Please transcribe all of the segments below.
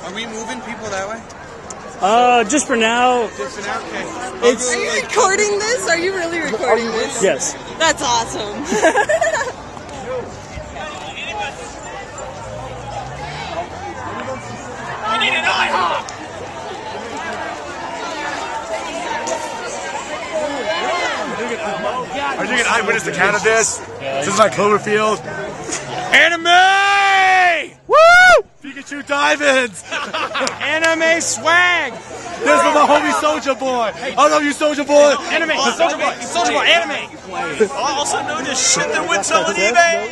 Are we moving people that way? Just for now. Just for now? Okay. Are you recording this? Are you really recording this? Yes. That's awesome. I need an IHOP! Are you an eyewitness to Canada's? This is my Cloverfield. Anime! Woo! Pikachu Diamonds! Anime swag! This is my homie Soldier Boy. I love you, Soldier Boy. Anime, Soldier Boy, Soldier Boy, anime. Also known as shit that would sell on eBay.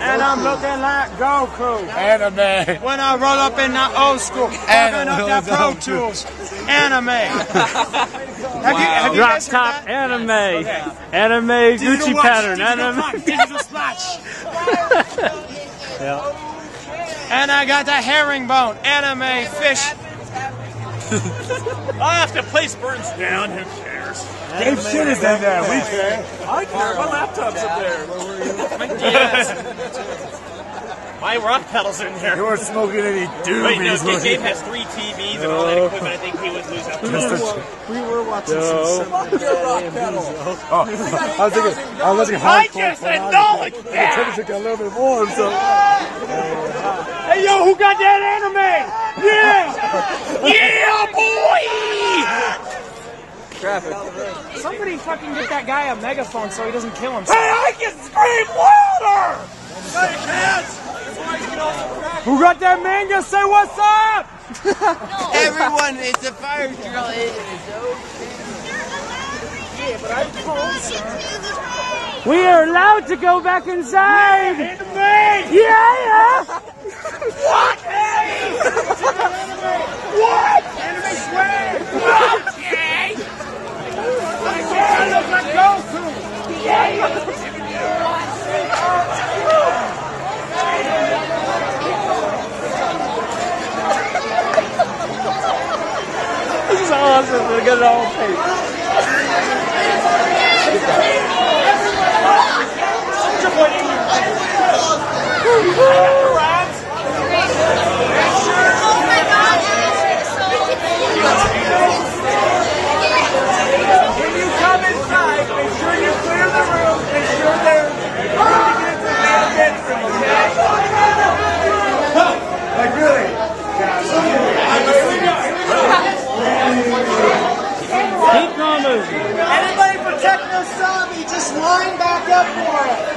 And I'm looking like Goku. Anime. When I roll up in the old school, open up that Pro Tools. Anime. Have you Drop guys heard top that? anime. Okay. Anime Gucci pattern. Digital Anime. digital splash. Yeah. And I got the herringbone. Anime fish. I have to place Burns down, who cares? Dave shit is in there. We care. I care, my laptop's up there. Yes. My rock pedal's in there. You weren't smoking any doobies. Wait, no, were Dave you? has 3 TVs and all that equipment. I think he would lose out. We were watching some rock pedal. Oh, I was thinking I just said no like The that! temperature got a little bit warm, so. Hey, yo, who got that anime? Yeah! Yeah, boy! Traffic. Somebody fucking get that guy a megaphone so he doesn't kill himself. Hey, I can scream louder! Who got that manga? Say what's up! Everyone, it's a fire drill. We are allowed to go back inside. Anime! Yeah. What? What? Anime swag! Okay! I look like Goku! This is awesome. We're gonna get it all paid. Soldier Boy in here! When you come inside, make sure you clear the room. Make sure they're going to get into the bedroom, okay? Like, really? Keep coming. Anybody protect Wasabi, just line back up for it.